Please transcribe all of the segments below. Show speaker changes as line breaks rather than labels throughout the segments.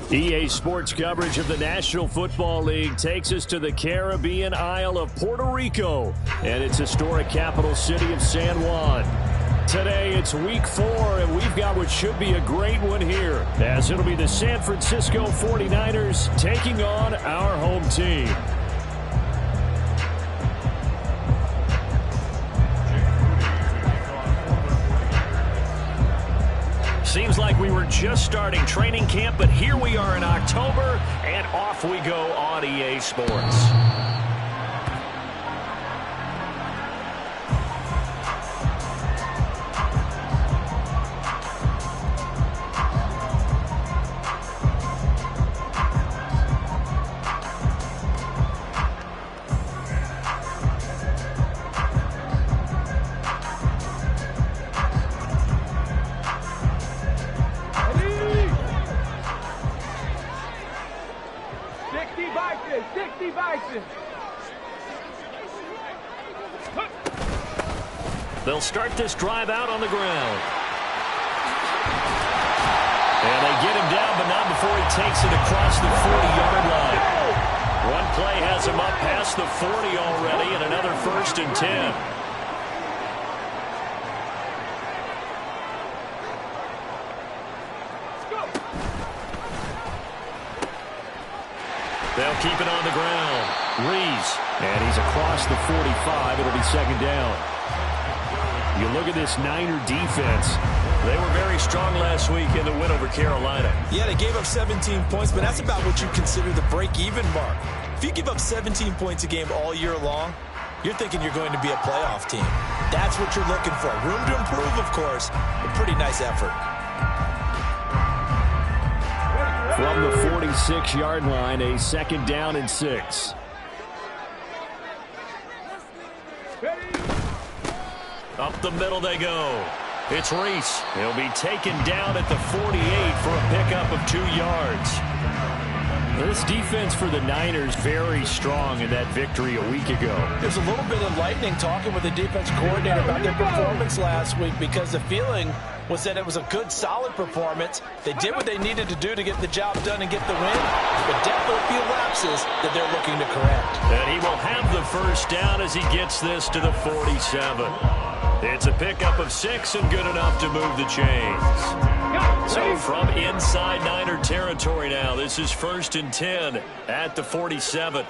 EA Sports coverage of the National Football League takes us to the Caribbean Isle of Puerto Rico and its historic capital city of San Juan. Today, it's week 4, and we've got what should be a great one here, as it'll be the San Francisco 49ers taking on our home team. Seems like we were just starting training camp, but here we are in October, and off we go on EA Sports. They'll start this drive out on the ground. And they get him down, but not before he takes it across the 40-yard line. One play has him up past the 40 already, and another 1st and 10. They'll keep it on the ground. Rees, and he's across the 45. It'll be 2nd down. You look at this Niner defense. They were very strong last week in the win over Carolina.
Yeah, they gave up 17 points, but that's about what you consider the break-even mark. If you give up 17 points a game all year long, you're thinking you're going to be a playoff team. That's what you're looking for. Room to improve, of course, but pretty nice effort.
From the 46-yard line, a 2nd down and 6. Up the middle they go. It's Rees. He'll be taken down at the 48 for a pickup of 2 yards. This defense for the Niners very strong in that victory a week ago.
There's a little bit of lightning talking with the defense coordinator about their performance last week, because the feeling was that it was a good, solid performance. They did what they needed to do to get the job done and get the win, but definitely a few lapses that they're looking to correct.
And he will have the 1st down as he gets this to the 47. It's a pickup of 6 and good enough to move the chains. So from inside Niner territory now, this is 1st and 10 at the 47.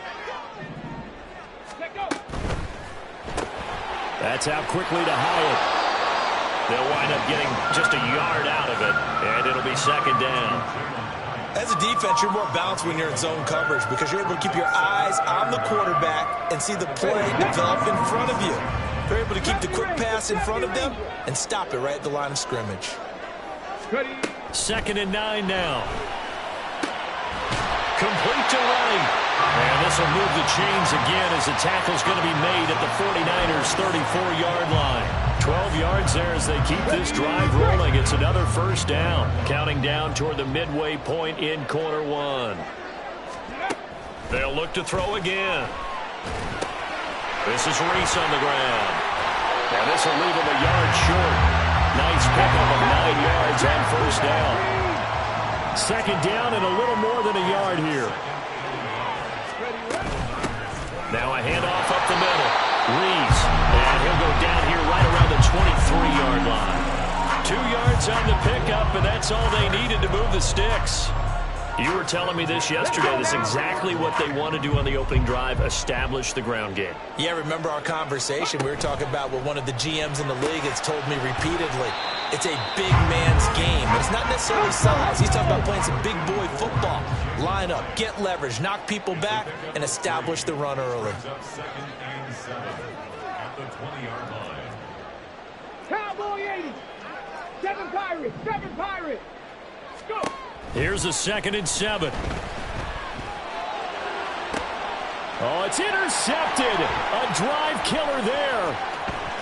That's out quickly to Hyatt. They'll wind up getting just a yard out of it, and it'll be 2nd down.
As a defense, you're more balanced when you're in zone coverage because you're able to keep your eyes on the quarterback and see the play develop in front of you. They're able to keep the quick pass in front of them and stop it right at the line of scrimmage.
2nd and 9 now. Complete to Wright. And this will move the chains again as the tackle's going to be made at the 49ers' 34-yard line. 12 yards there as they keep this drive rolling. It's another 1st down. Counting down toward the midway point in quarter 1. They'll look to throw again. This is Rees on the ground. And this will leave him a yard short. Nice pickup of 9 yards on 1st down. 2nd down and a little more than a yard here. Now a handoff up the middle. Rees. And he'll go down here right around the 23-yard line. 2 yards on the pickup, and that's all they needed to move the sticks. You were telling me this yesterday. This is exactly what they want to do on the opening drive, establish the ground game.
Yeah, remember our conversation. We were talking about what one of the GMs in the league has told me repeatedly. It's a big man's game. It's not necessarily size. He's talking about playing some big boy football. Line up, get leverage, knock people back, and establish the run early.
Cowboy 80. 7 Pirates. 7 Pirates. Go.
Here's a 2nd and 7. Oh, it's intercepted. A drive killer there.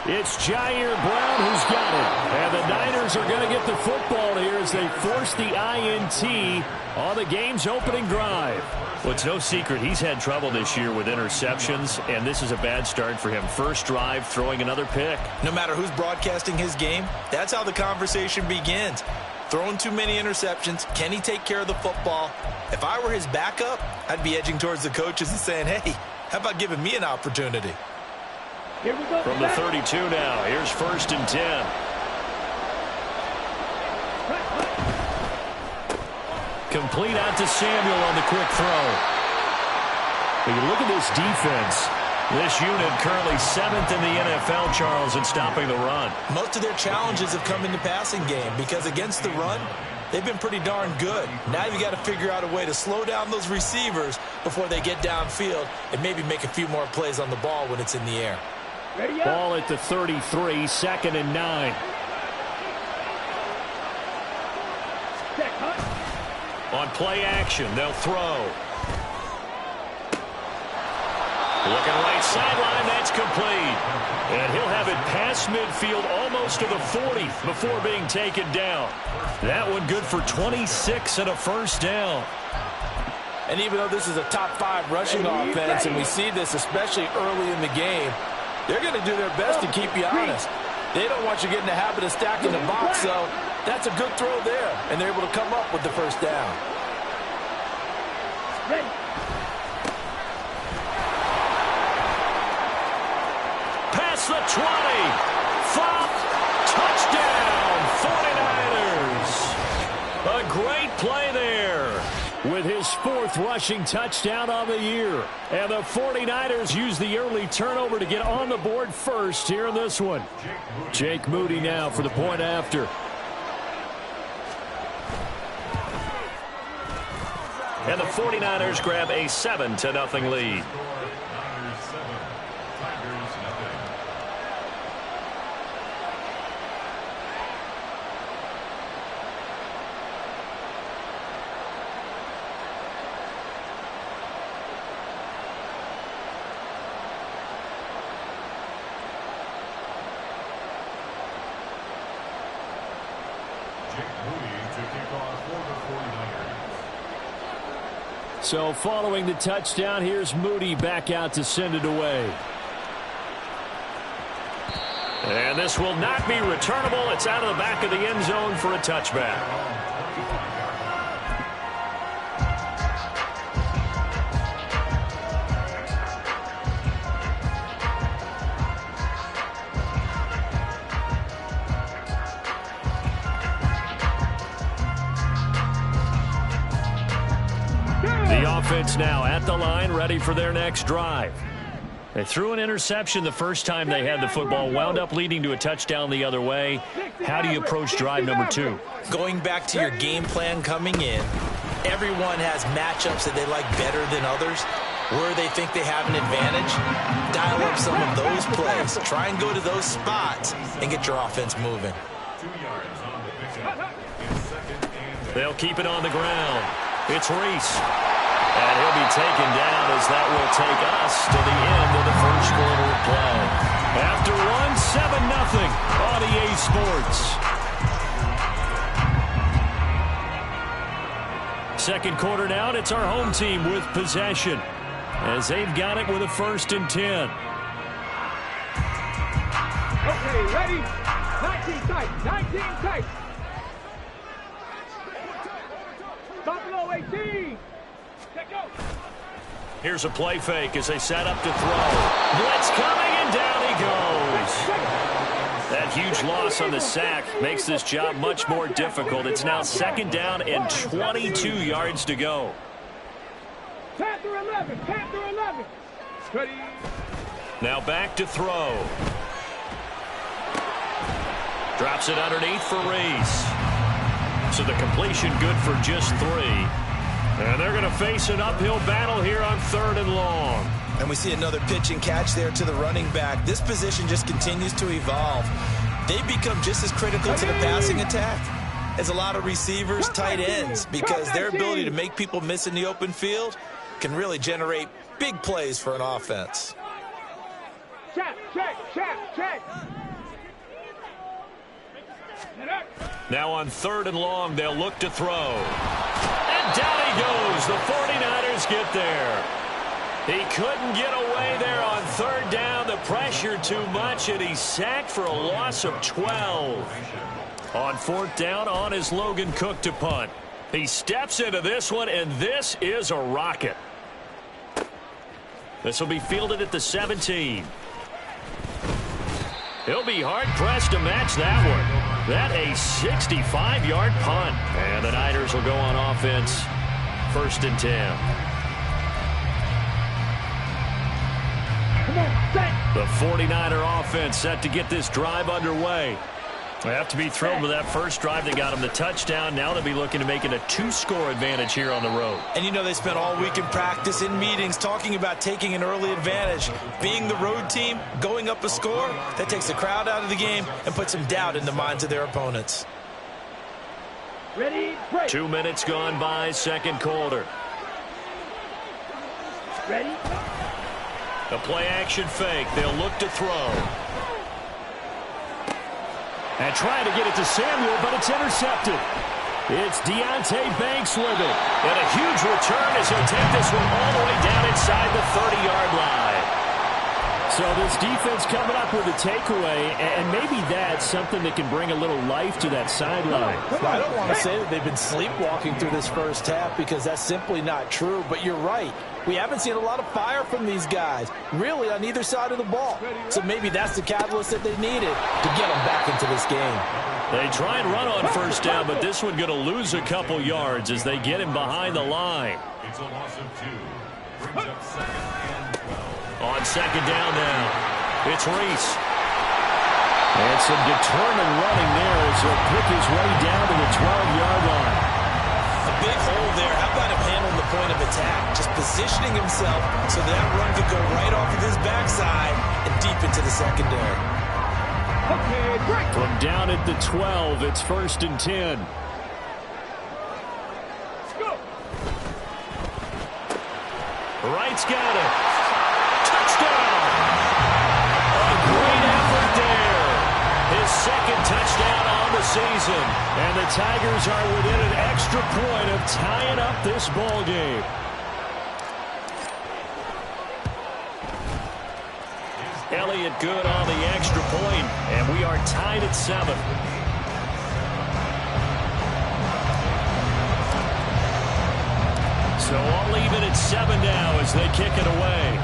It's Jair Brown who's got it. And the Niners are going to get the football here as they force the INT on the game's opening drive. Well, it's no secret he's had trouble this year with interceptions, and this is a bad start for him. First drive, throwing another pick.
No matter who's broadcasting his game, that's how the conversation begins. throwing too many interceptions. Can he take care of the football? If I were his backup, I'd be edging towards the coaches and saying, hey, how about giving me an opportunity?
Here we go.
From the 32 now, here's 1st and 10. Complete out to Samuel on the quick throw. When you look at this defense, this unit currently 7th in the NFL, Charles, in stopping the run.
Most of their challenges have come in the passing game because against the run, they've been pretty darn good. Now you got to figure out a way to slow down those receivers before they get downfield and maybe make a few more plays on the ball when it's in the air.
Ready up.
Ball at the 33, 2nd and 9.
Check, Hunt.
On play action, they'll throw. Looking right sideline, that's complete. And he'll have it past midfield almost to the 40 before being taken down. That one good for 26 and a first down.
And even though this is a top 5 rushing offense, and we see this especially early in the game, they're going to do their best to keep you honest. They don't want you getting the habit of stacking the box, so that's a good throw there. And they're able to come up with the first down.
Ready.
Past the 20. Flop. Touchdown. 49ers. A great play there with his 4th rushing touchdown on the year. And the 49ers use the early turnover to get on the board first here in this one. Jake Moody now for the point after. And the 49ers grab a 7-0 lead. So following the touchdown, here's Moody back out to send it away. And this will not be returnable. It's out of the back of the end zone for a touchback. Offense now at the line, ready for their next drive. They threw an interception the first time they had the football, wound up leading to a touchdown the other way. How do you approach drive number 2?
Going back to your game plan coming in, everyone has matchups that they like better than others. Where they think they have an advantage, dial up some of those plays. Try and go to those spots and get your offense moving.
They'll keep it on the ground. It's Reese. And he'll be taken down as that will take us to the end of the first quarter of play. After one, 7-0 on EA Sports. Second quarter now, and it's our home team with possession as they've got it with a 1st and 10.
Okay, ready? 19 tight. 19 tight. Buffalo 18.
Here's a play fake as they set up to throw. Blitz coming, and down he goes. That huge loss on the sack makes this job much more difficult. It's now 2nd down and 22 yards to go.
Panther 11. Panther 11. Ready.
Now back to throw. Drops it underneath for Reese. So the completion good for just 3. And they're going to face an uphill battle here on 3rd and long.
And we see another pitch and catch there to the running back. This position just continues to evolve. They become just as critical to the passing attack as a lot of receivers, tight ends, because their ability to make people miss in the open field can really generate big plays for an offense.
Check, check, check, check.
Now on 3rd and long, they'll look to throw. And down he goes. The 49ers get there. He couldn't get away there on third down. The pressure too much, and he's sacked for a loss of 12. On fourth down, on is Logan Cook to punt. He steps into this one, and this is a rocket. This will be fielded at the 17. He'll be hard-pressed to match that one. That a 65-yard punt. And the Niners will go on offense. 1st and 10. The 49er offense set to get this drive underway. They have to be thrilled with that first drive that got them the touchdown. Now they'll be looking to make it a 2-score advantage here on the road.
And you know they spent all week in practice, in meetings, talking about taking an early advantage. Being the road team, going up a score, that takes the crowd out of the game and puts some doubt in the minds of their opponents.
Ready, break.
2 minutes gone by, second quarter.
Ready.
A play-action fake. They'll look to throw. And trying to get it to Samuel, but it's intercepted. It's Deonte Banks with it. And a huge return as he'll take this one all the way down inside the 30-yard line. So this defense coming up with a takeaway, and maybe that's something that can bring a little life to that sideline.
I don't want to say that they've been sleepwalking through this first half because that's simply not true, but you're right. We haven't seen a lot of fire from these guys, really, on either side of the ball. So maybe that's the catalyst that they needed to get them back into this game.
They try and run on first down, but this one going to lose a couple yards as they get him behind the line.
It's a loss of 2. Brings up 2nd and 12.
On second down now, it's Reese. And some determined running there as he'll pick his way down to the 12-yard line.
A big hole there. How about him handling the point of attack? Just positioning himself so that run could go right off of his backside and deep into the secondary.
Okay, break.
From down at the 12, it's 1st and 10.
Let's go.
Wright's got it. Touchdown! A great effort there. His second touchdown on the season. And the Tigers are within an extra point of tying up this ball game. Elliott good on the extra point, and we are tied at 7. So all even at 7 now as they kick it away.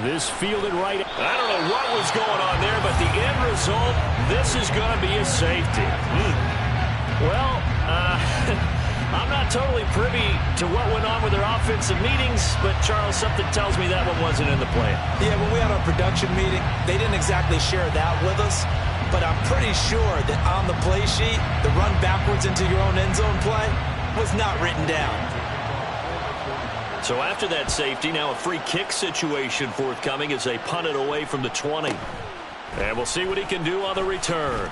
This fielded right. I don't know what was going on there, but the end result, this is going to be a safety. Well, I'm not totally privy to what went on with their offensive meetings, but, Charles, something tells me that one wasn't in the plan.
Yeah, when we had our production meeting, they didn't exactly share that with us, but I'm pretty sure that on the play sheet, the run backwards into your own end zone play was not written down.
So after that safety, now a free kick situation forthcoming as they punt it away from the 20. And we'll see what he can do on the return.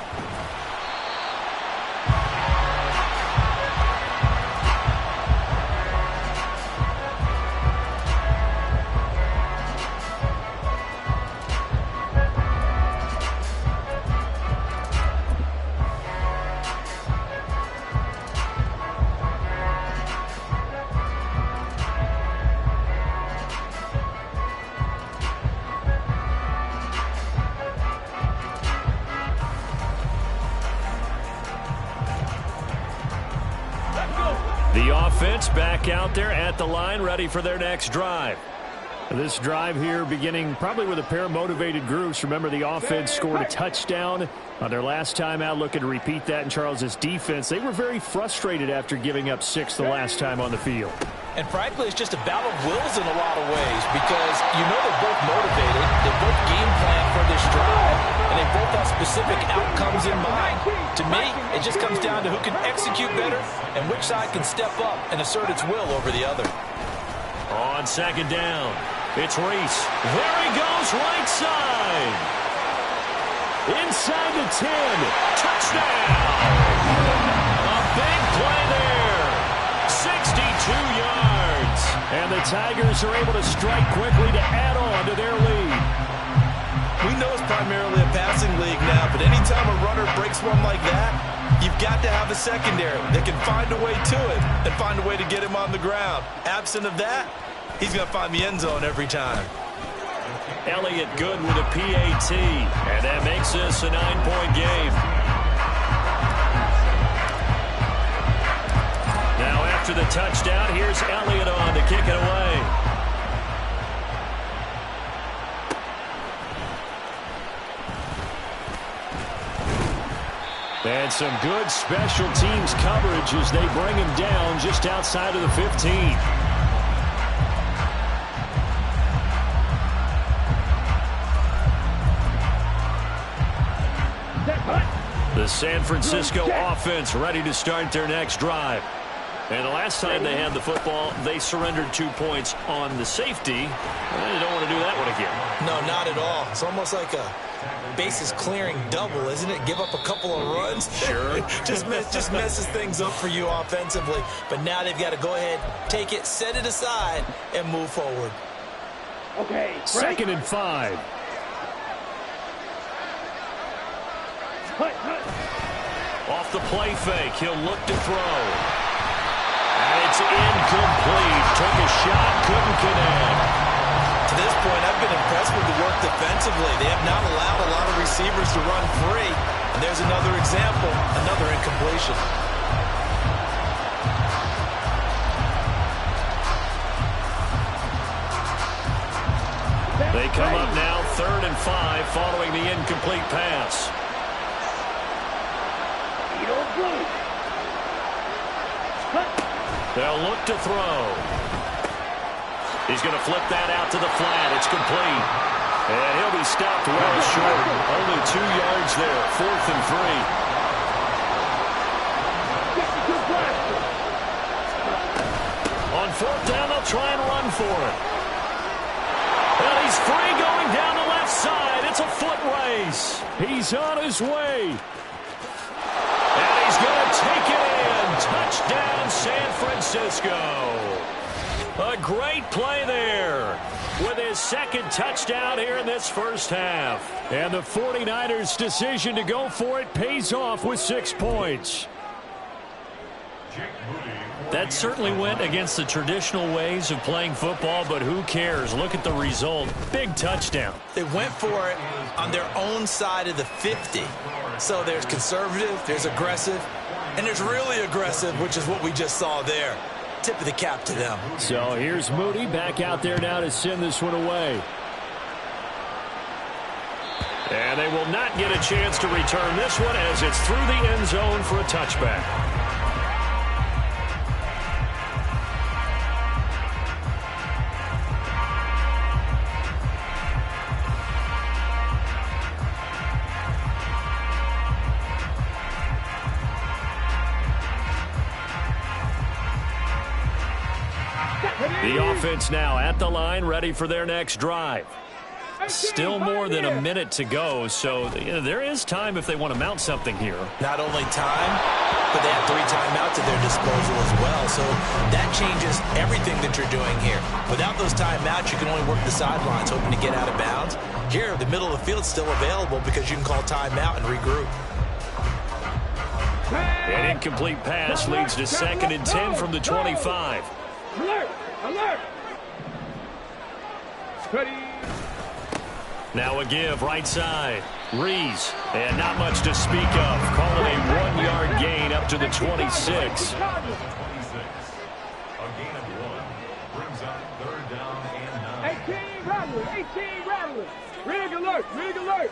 The offense back out there at the line, ready for their next drive. This drive here beginning probably with a pair of motivated groups. Remember, the offense scored a touchdown on their last time out, looking to repeat that in Charles's defense. They were very frustrated after giving up 6 the last time on the field.
And frankly, it's just a battle of wills in a lot of ways because you know they're both motivated, they both game plan for this drive, and they both have specific outcomes in mind. To me, it just comes down to who can execute better and which side can step up and assert its will over the other.
On second down, it's Reese. There he goes, right side. Inside the 10. Touchdown! A big play there. 62 yards. And the Tigers are able to strike quickly to add on to their lead.
We know it's primarily a passing league now, but anytime a runner breaks one like that, you've got to have a secondary that can find a way to it and find a way to get him on the ground. Absent of that, he's going to find the end zone every time.
Elliott good with a PAT, and that makes this a 9-point game. Now after the touchdown, here's Elliott on to kick it away. And some good special teams coverage as they bring him down just outside of the 15. The San Francisco offense ready to start their next drive. And the last time they had the football, they surrendered 2 points on the safety. They don't want to do that one again.
No, not at all. It's almost like a bases clearing double, isn't it? Give up a couple of runs.
Sure.
just messes things up for you offensively. But now they've got to go ahead, take it, set it aside, and move forward.
Okay.
2nd and 5. Off the play fake, he'll look to throw. And it's incomplete. Took a shot, couldn't connect.
To this point, I've been impressed with the work defensively. They have not allowed a lot of receivers to run free. And there's another example, another incompletion.
They come up now 3rd and 5 following the incomplete pass. They'll look to throw. He's going to flip that out to the flat. It's complete. And he'll be stopped well short. Only 2 yards there. 4th and 3. On 4th down, they'll try and run for it. And he's free going down the left side. It's a foot race. He's on his way. And he's going to take it in. Touchdown, San Francisco. A great play there with his 2nd touchdown here in this first half. And the 49ers' decision to go for it pays off with 6 points. That certainly went against the traditional ways of playing football, but who cares? Look at the result. Big touchdown.
They went for it on their own side of the 50. So there's conservative, there's aggressive, and there's really aggressive, which is what we just saw there. Tip of the cap to them.
So here's Moody back out there now to send this one away. And they will not get a chance to return this one as it's through the end zone for a touchback. The offense now at the line, ready for their next drive. Still more than a minute to go, so there is time if they want to mount something here.
Not only time, but they have 3 timeouts at their disposal as well, so that changes everything that you're doing here. Without those timeouts, you can only work the sidelines, hoping to get out of bounds. Here, the middle of the field is still available because you can call timeout and regroup.
An incomplete pass leads to 2nd and 10 from the 25.
Alert! Alert! Ready.
Now a give right side. Rees, and not much to speak of. Calling a 1-yard gain up to the 26.
26. A gain of 1 brings up 3rd down and 9.
18 rattling, 18 rattling. Rig alert, rig alert.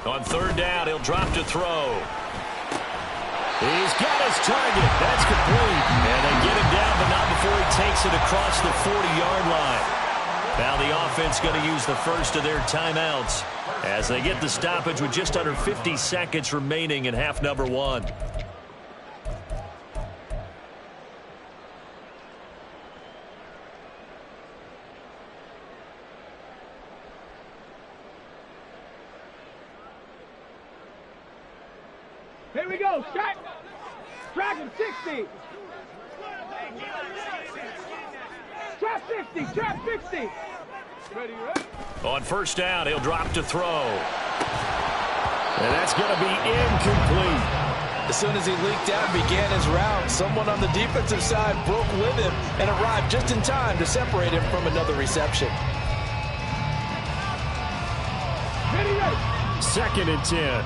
On 3rd down, he'll drop to throw. He's got his target. That's complete. And they get him down, but not before he takes it across the 40-yard line. Now the offense going to use the first of their timeouts as they get the stoppage with just under 50 seconds remaining in half number 1.
Here we go, strike. Strike him, 60. Trap 60, trap 60. Ready, ready.
On first down, he'll drop to throw. And that's going to be incomplete.
As soon as he leaked out and began his route, someone on the defensive side broke with him and arrived just in time to separate him from another reception.
Ready, ready.
2nd and 10.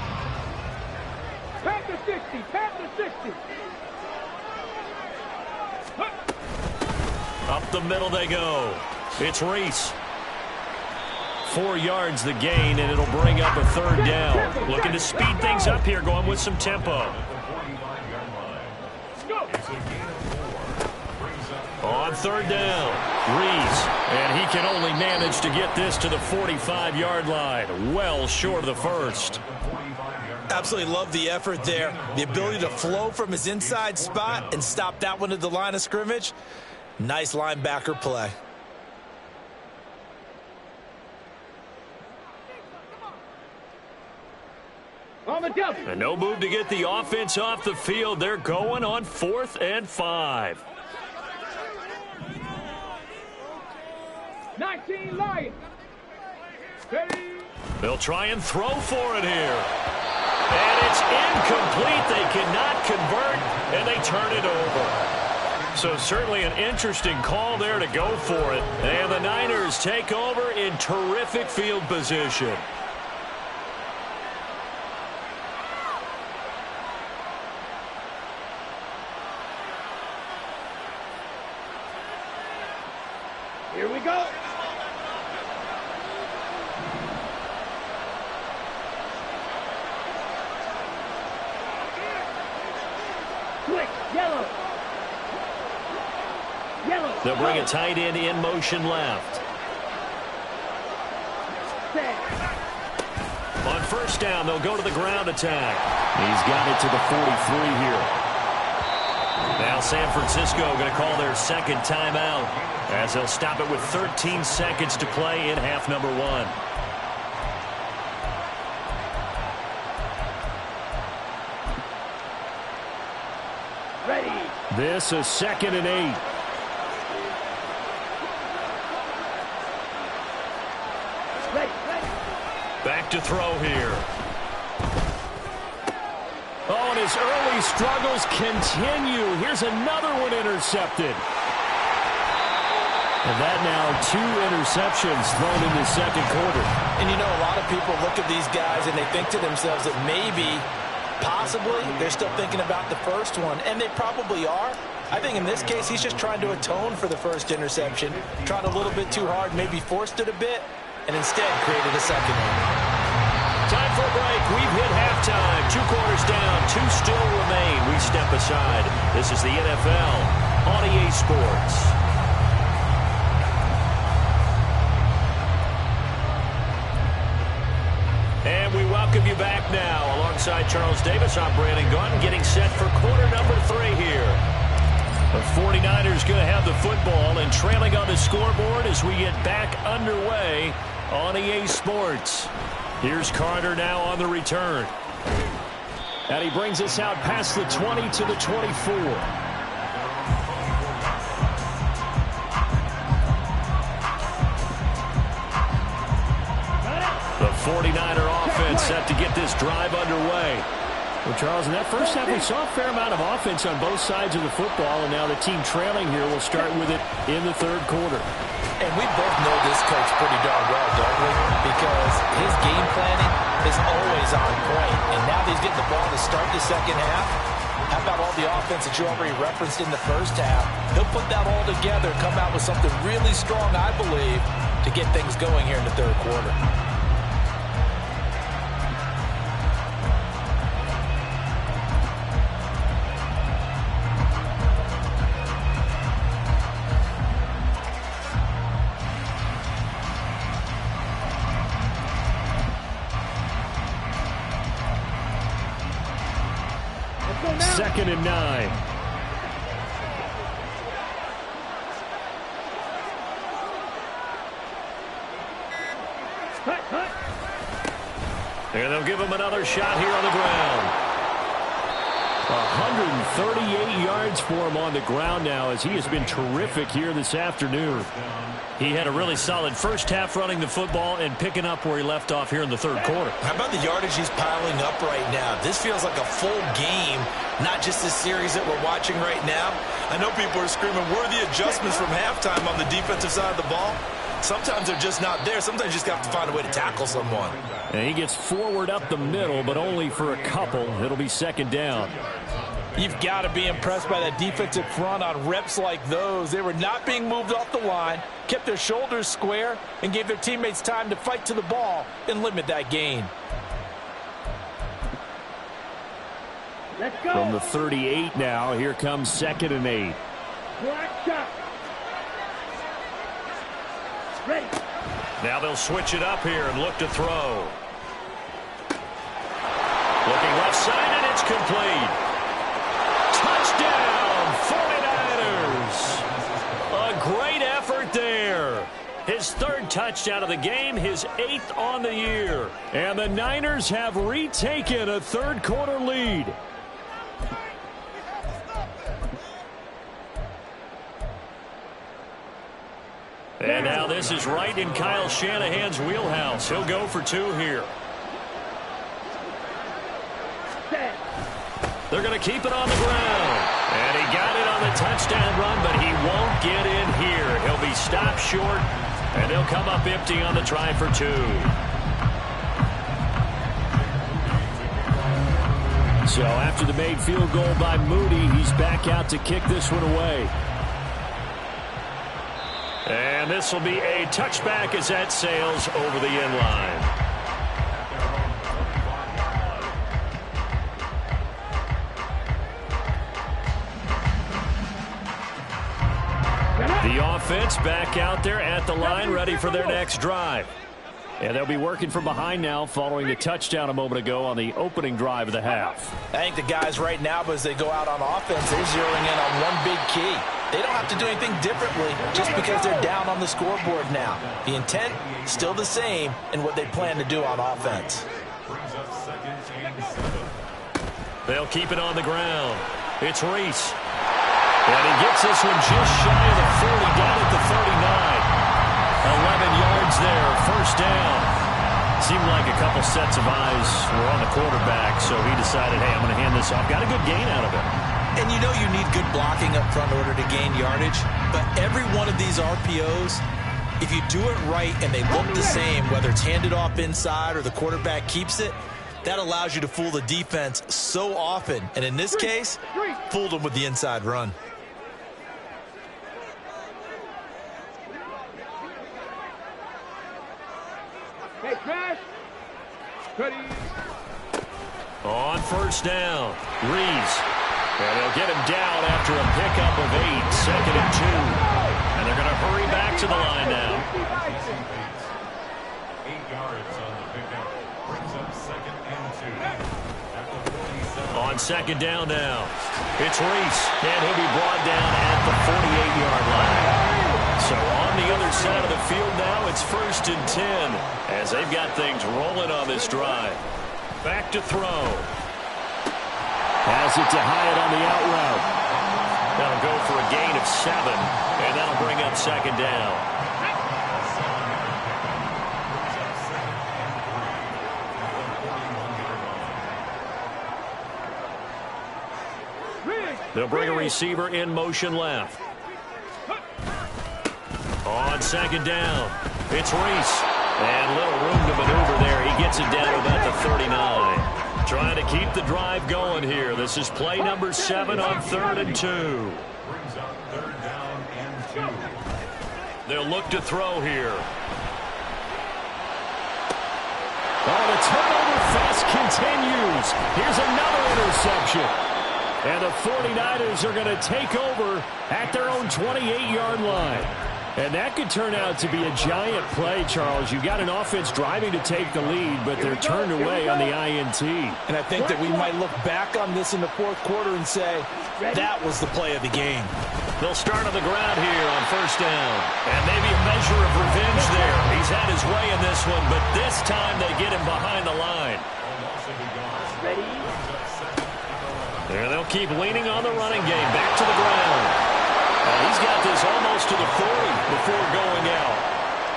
Pat the 60, pat the 60.
Up the middle they go. It's Reese. 4 yards the gain, and it'll bring up a 3rd down. Looking to speed things up here, going with some tempo. On 3rd down, Reese, and he can only manage to get this to the 45-yard line, well short of the first.
Absolutely love the effort there. The ability to flow from his inside spot and stop that one at the line of scrimmage. Nice linebacker play.
On the double.
And no move to get the offense off the field. They're going on 4th and 5.
19 Lions. Ready.
They'll try and throw for it here. And it's incomplete. They cannot convert, and they turn it over. So certainly an interesting call there to go for it. And the Niners take over in terrific field position.
Here we go. Quick, yellow. Yellow.
They'll bring a tight end in motion left.
Set.
On first down, they'll go to the ground attack. He's got it to the 43 here. Now San Francisco going to call their 2nd timeout as they'll stop it with 13 seconds to play in half number 1.
Ready.
This is 2nd and 8.
Ready, ready.
Back to throw here. Oh, and his early struggles continue. Here's another one intercepted. And that now 2 interceptions thrown in the 2nd quarter.
And you know, a lot of people look at these guys and they think to themselves that maybe, possibly, they're still thinking about the first one. And they probably are. I think in this case, he's just trying to atone for the first interception. Tried a little bit too hard, maybe forced it a bit, and instead created a second one.
Time for a break. We've hit halftime. 2 quarters down. 2 still remain. We step aside. This is the NFL on EA Sports. And we welcome you back now. Alongside Charles Davis, I'm Brandon Gaudin, getting set for quarter number 3 here. The 49ers going to have the football and trailing on the scoreboard as we get back underway on EA Sports. Here's Carter now on the return. And he brings us out past the 20 to the 24. The 49er offense set to get this drive underway. Well, Charles, in that first half, we saw a fair amount of offense on both sides of the football, and now the team trailing here will start with it in the 3rd quarter.
And we both know this coach pretty darn well, don't we? Because his game planning is always on point. And now that he's getting the ball to start the 2nd half, how about all the offense that you already referenced in the first half? He'll put that all together, come out with something really strong, I believe, to get things going here in the 3rd quarter.
Second and 9. And they'll give him another shot here on the ground. 138 yards for him on the ground now, as he has been terrific here this afternoon. He had a really solid first half running the football and picking up where he left off here in the third quarter.
How about the yardage he's piling up right now? This feels like a full game, not just this series that we're watching right now. I know people are screaming, where are the adjustments from halftime on the defensive side of the ball? Sometimes they're just not there. Sometimes you just have to find a way to tackle someone.
And he gets forward up the middle, but only for a couple. It'll be second down.
You've got to be impressed by that defensive front on reps like those. They were not being moved off the line, kept their shoulders square, and gave their teammates time to fight to the ball and limit that gain.
Let's go.
From the 38 now, here comes 2nd and 8.
Black shot. Ready.
Now they'll switch it up here and look to throw. Looking left side, and it's complete. Touchdown, 49ers. A great effort there. His 3rd touchdown of the game, his 8th on the year. And the Niners have retaken a third-quarter lead. And now this is right in Kyle Shanahan's wheelhouse. He'll go for 2 here. They're going to keep it on the ground. And he got it on the touchdown run, but he won't get in here. He'll be stopped short, and they'll come up empty on the try for 2. So after the made field goal by Moody, he's back out to kick this one away. And this will be a touchback as that sails over the end line. The offense back out there at the line, ready for their next drive. And they'll be working from behind now following the touchdown a moment ago on the opening drive of the half.
I think the guys right now, as they go out on offense, they're zeroing in on one big key. They don't have to do anything differently just because they're down on the scoreboard now. The intent, still the same in what they plan to do on offense.
They'll keep it on the ground. It's Reese. And he gets this one just shy of the 40, down at the 39. 11 yards there, first down. Seemed like a couple sets of eyes were on the quarterback, so he decided, hey, I'm going to hand this off. Got a good gain out of it.
And you know you need good blocking up front in order to gain yardage. But every one of these RPOs, if you do it right and they look the same, whether it's handed off inside or the quarterback keeps it, that allows you to fool the defense so often. And in this case, fooled them with the inside run.
Hey, Crash. Ready.
On first down, Reese. And they'll get him down after a pickup of 8, 2nd and 2. And they're going to hurry back to the line now.
8 yards on the pickup. Brings up 2nd and 2. At the 47.
On second down now, it's Reese. And he'll be brought down at the 48-yard line. So on the other side of the field now, it's 1st and 10 as they've got things rolling on this drive. Back to throw. Has it to Hyatt on the out route. That'll go for a gain of 7, and that'll bring up 2nd down. They'll bring a receiver in motion left. On second down, it's Reese. And little room to maneuver there. He gets it down about the 39. Trying to keep the drive going here. This is play number 7 on 3rd and 2.
Brings up 3rd down and 2.
They'll look to throw here. Oh, the turnover fest continues. Here's another interception. And the 49ers are going to take over at their own 28-yard line. And that could turn out to be a giant play, Charles. You've got an offense driving to take the lead, but they're turned away on the INT.
And I think that we might look back on this in the 4th quarter and say, that was the play of the game.
They'll start on the ground here on first down. And maybe a measure of revenge there. He's had his way in this one, but this time they get him behind the line.
Ready.
There they'll keep leaning on the running game. Back to the ground. He's got this almost to the 40 before going out.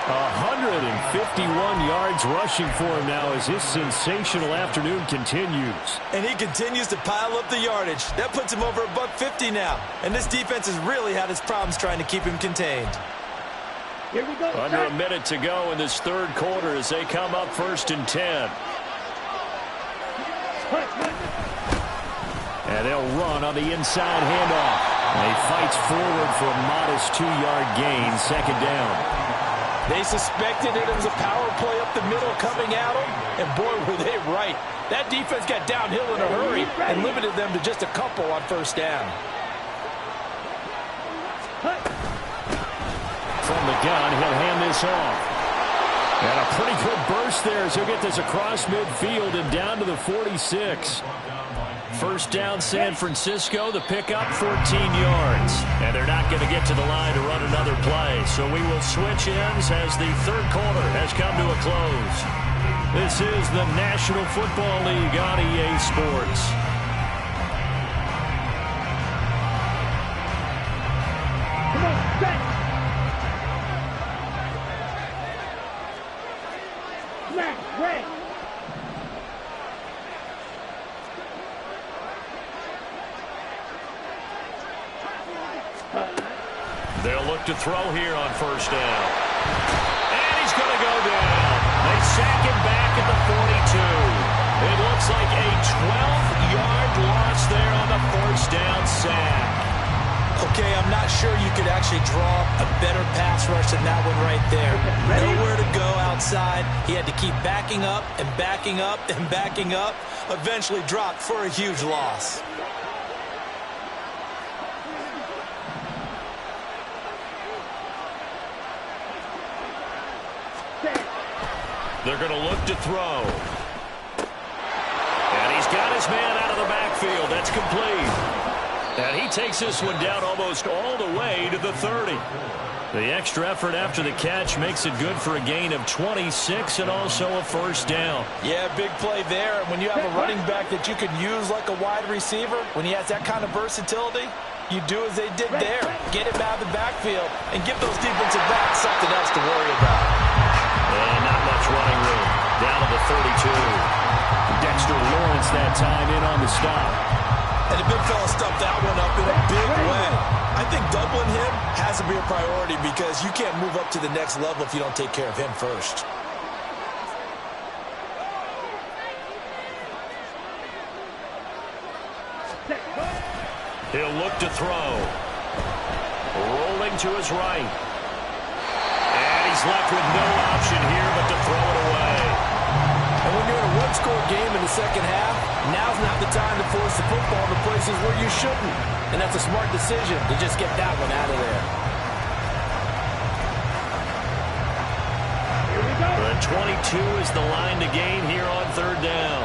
151 yards rushing for him now as his sensational afternoon continues.
And he continues to pile up the yardage. That puts him over $150 now. And this defense has really had its problems trying to keep him contained.
Here we go.
Under a minute to go in this third quarter as they come up 1st and 10. And they'll run on the inside handoff. And he fights forward for a modest 2-yard gain, 2nd down.
They suspected it was a power play up the middle coming at them, and boy, were they right. That defense got downhill in a hurry and limited them to just a couple on 1st down.
From the gun, he'll hand this off. And a pretty good burst there as he'll get this across midfield and down to the 46. 1st down, San Francisco. The pickup, 14 yards. And they're not going to get to the line to run another play. So we will switch ends as the third quarter has come to a close. This is the National Football League on EA Sports.
Come on, set. Smash, red.
They'll look to throw here on 1st down. And he's going to go down. They sack him back at the 42. It looks like a 12-yard loss there on the 1st down sack.
Okay, I'm not sure you could actually draw a better pass rush than that one right there. Nowhere to go outside. He had to keep backing up and backing up and backing up. Eventually dropped for a huge loss.
They're going to look to throw. And he's got his man out of the backfield. That's complete. And he takes this one down almost all the way to the 30. The extra effort after the catch makes it good for a gain of 26 and also a 1st down.
Yeah, big play there. And when you have a running back that you can use like a wide receiver, when he has that kind of versatility, you do as they did there. Get him out of the backfield and give those defensive backs something else to worry about.
And not much running room. Down to the 32. Dexter Lawrence that time in on the stop.
And the big fella stuffed that one up in a big way. I think doubling him has to be a priority because you can't move up to the next level if you don't take care of him first.
He'll look to throw. Rolling to his right. And he's left with no option here but to throw it away.
And when you're in a one-score game in the second half, now's not the time to force the football to places where you shouldn't. And that's a smart decision to just get that one out of there.
Here we go.
But 22 is the line to gain here on 3rd down.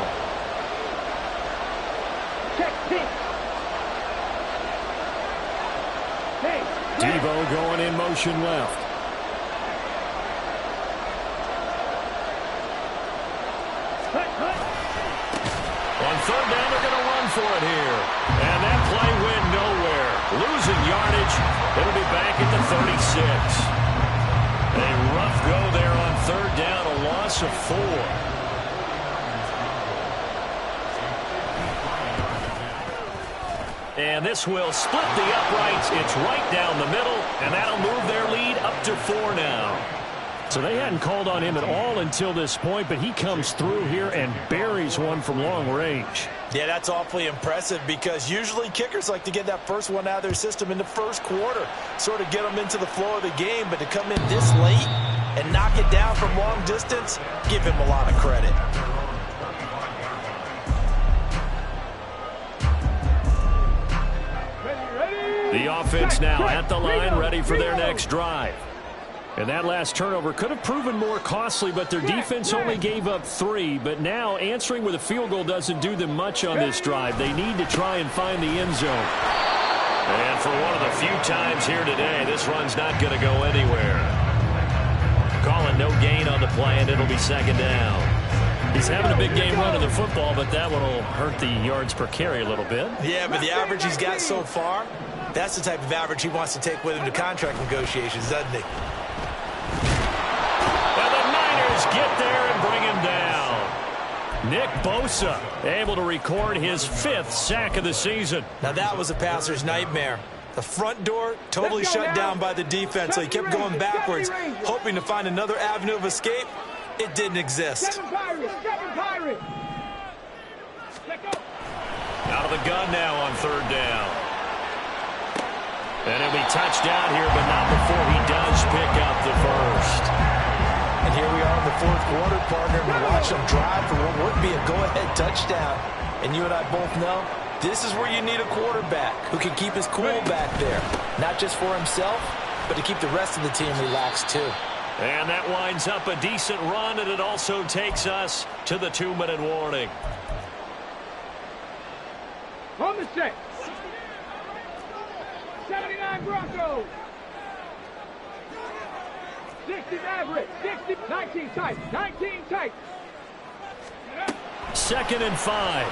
Check, pick. Hey,
Devo going in motion left.
cut, cut.
On 3rd down, they're going to run for it here. And that play went nowhere. Losing yardage. It'll be back at the 36. A rough go there on 3rd down, a loss of 4. And this will split the uprights. It's right down the middle, and that'll move their lead up to 4 now. So they hadn't called on him at all until this point, but he comes through here and buries one from long range.
Yeah, that's awfully impressive because usually kickers like to get that first one out of their system in the first quarter, sort of get them into the flow of the game, but to come in this late and knock it down from long distance, give him a lot of credit.
The offense now at the line, ready for their next drive. And that last turnover could have proven more costly, but their defense only gave up 3. But now answering with a field goal doesn't do them much on this drive. They need to try and find the end zone. And for one of the few times here today, this run's not going to go anywhere. Calling no gain on the play, and it'll be 2nd down. He's having a big game running the football, but that one will hurt the yards per carry a little bit.
Yeah, but the average he's got so far, that's the type of average he wants to take with him to contract negotiations, doesn't he?
And the Niners get there and bring him down. Nick Bosa able to record his 5th sack of the season.
Now that was a passer's nightmare. The front door totally shut down by the defense, so he kept going backwards, hoping to find another avenue of escape. It didn't exist.
Out of the gun now on 3rd down. And he'll be touchdown here, but not before he does pick up the first.
And here we are in the 4th quarter, partner, and watch them drive for what would be a go-ahead touchdown. And you and I both know this is where you need a quarterback who can keep his cool back there, not just for himself, but to keep the rest of the team relaxed too.
And that winds up a decent run, and it also takes us to the 2-minute warning.
On the set. 79 Broncos. 60 average. 60. 19 tight. 19 tight.
2nd and 5.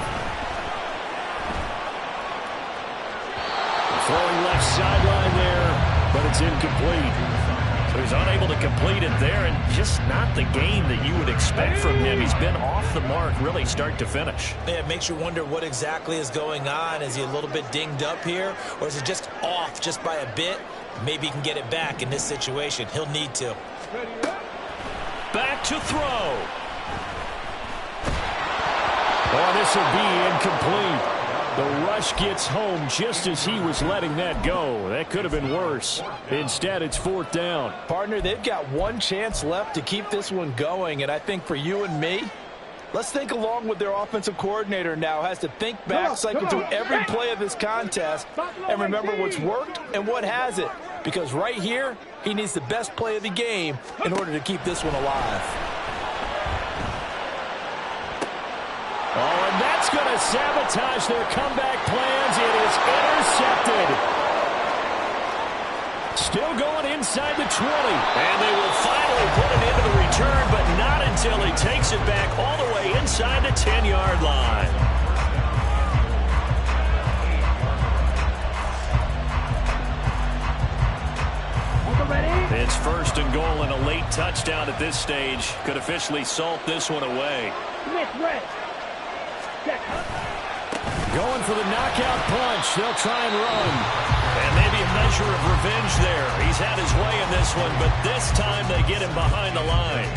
Throwing left sideline there, but it's incomplete. So he's unable to complete it there, and just not the game that you would expect from him. He's been off the mark really start to finish.
Yeah, it makes you wonder what exactly is going on. Is he a little bit dinged up here, or is it just off just by a bit? Maybe he can get it back in this situation. He'll need to.
Back to throw. Oh, this will be incomplete. The rush gets home just as he was letting that go. That could have been worse. Instead, it's 4th down.
Partner, they've got one chance left to keep this one going, and I think for you and me, let's think along with their offensive coordinator now. Has to think back, cycle through every play of this contest, and remember what's worked and what hasn't. Because right here, he needs the best play of the game in order to keep this one alive.
Oh, and that's going to sabotage their comeback plans. It is intercepted. Still going inside the 20. And they will finally put it into the return, but not until he takes it back all the way inside the 10-yard line. It's 1st and goal, and a late touchdown at this stage could officially salt this one away. Going for the knockout punch. They'll try and run. And maybe a measure of revenge there. He's had his way in this one, but this time they get him behind the line.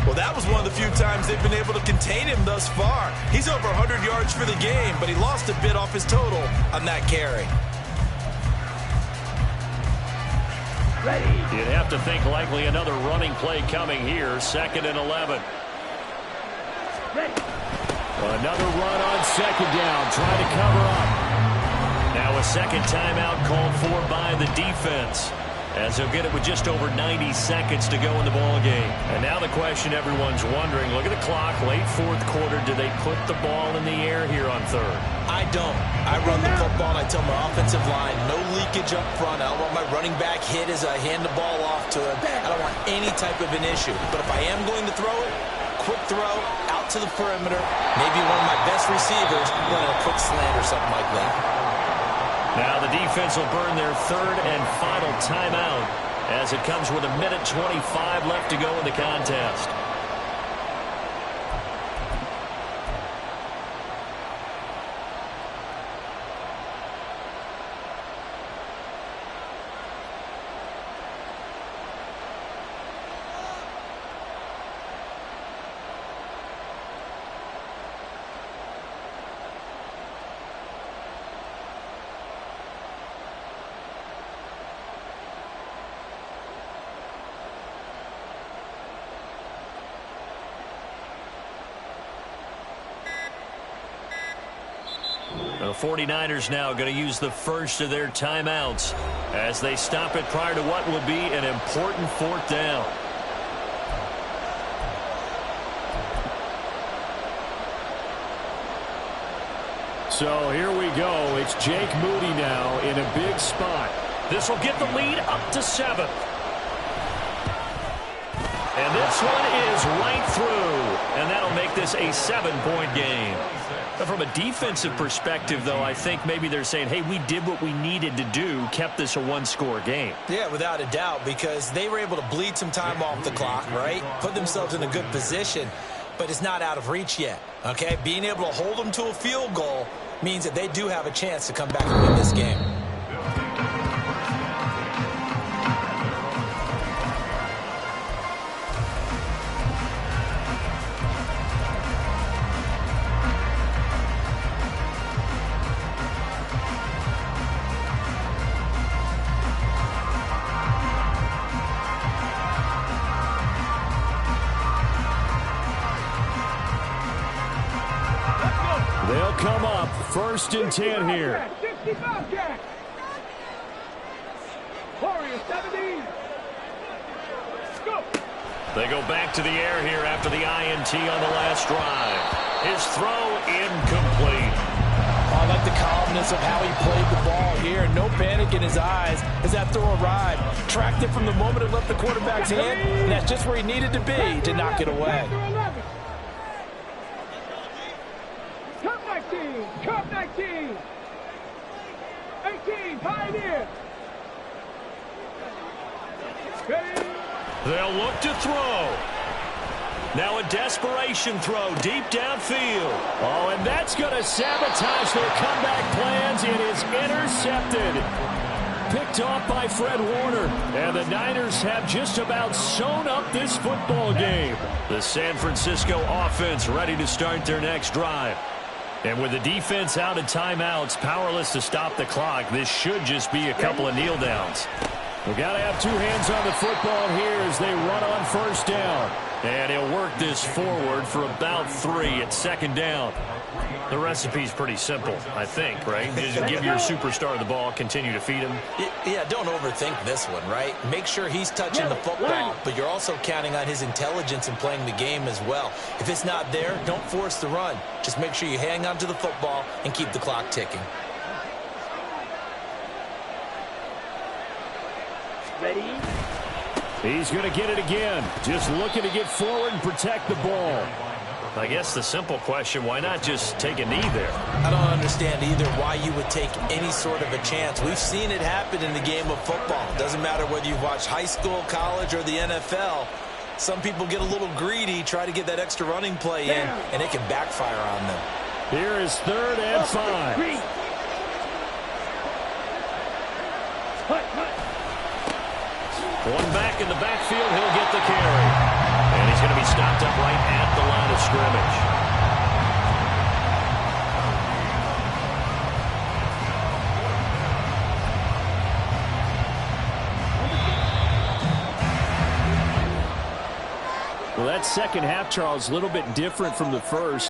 Well, that was one of the few times they've been able to contain him thus far. He's over 100 yards for the game, but he lost a bit off his total on that carry.
You'd have to think likely another running play coming here. 2nd and 11. Another run on 2nd down. Trying to cover up. Now a 2nd timeout called for by the defense, as he'll get it with just over 90 seconds to go in the ball game. And now the question everyone's wondering, look at the clock, late 4th quarter, do they put the ball in the air here on 3rd?
I don't. I run the football, and I tell my offensive line, no leakage up front. I don't want my running back hit as I hand the ball off to him. I don't want any type of an issue. But if I am going to throw it, quick throw, out to the perimeter, maybe one of my best receivers running a quick slant or something like that.
Now the defense will burn their 3rd and final timeout as it comes with 1:25 left to go in the contest. The 49ers now going to use the first of their timeouts as they stop it prior to what will be an important 4th down. So here we go. It's Jake Moody now in a big spot. This will get the lead up to 7. And this one is right through. And that'll make this a 7-point game. But from a defensive perspective, though, I think maybe they're saying, hey, we did what we needed to do, kept this a one-score game.
Yeah, without a doubt, because they were able to bleed some time off the clock, right? Put themselves in a good position, but it's not out of reach yet, okay? Being able to hold them to a field goal means that they do have a chance to come back and win this game.
They'll come up 1st and 10 here.
65 Jack. Warriors 17. Go.
They go back to the air here after the INT on the last drive. His throw incomplete.
I like the calmness of how he played the ball here. No panic in his eyes as that throw arrived. Tracked it from the moment it left the quarterback's hand, and that's just where he needed to be to knock it away.
Cup 19. 18. Pioneer. Ready.
They'll look to throw. Now a desperation throw deep downfield. Oh, and that's going to sabotage their comeback plans. It is intercepted. Picked off by Fred Warner. And the Niners have just about sewn up this football game. The San Francisco offense ready to start their next drive. And with the defense out of timeouts, powerless to stop the clock, this should just be a couple of kneel downs. We've got to have two hands on the football here as they run on 1st down. And he'll work this forward for about 3 at 2nd down. The recipe's pretty simple, I think, right? Just give your superstar the ball, continue to feed him.
Yeah, don't overthink this one, right? Make sure he's touching the football, but you're also counting on his intelligence in playing the game as well. If it's not there, don't force the run. Just make sure you hang on to the football and keep the clock ticking.
Ready.
He's going to get it again. Just looking to get forward and protect the ball. I guess the simple question, why not just take a knee there?
I don't understand either why you would take any sort of a chance. We've seen it happen in the game of football. Doesn't matter whether you've watched high school, college, or the NFL. Some people get a little greedy, try to get that extra running play in, and it can backfire on them.
Here is 3rd and 5. One back in the backfield, he'll get the carry. And he's going to be stopped up right at the line of scrimmage. Well, that second half, Charles, a little bit different from the first.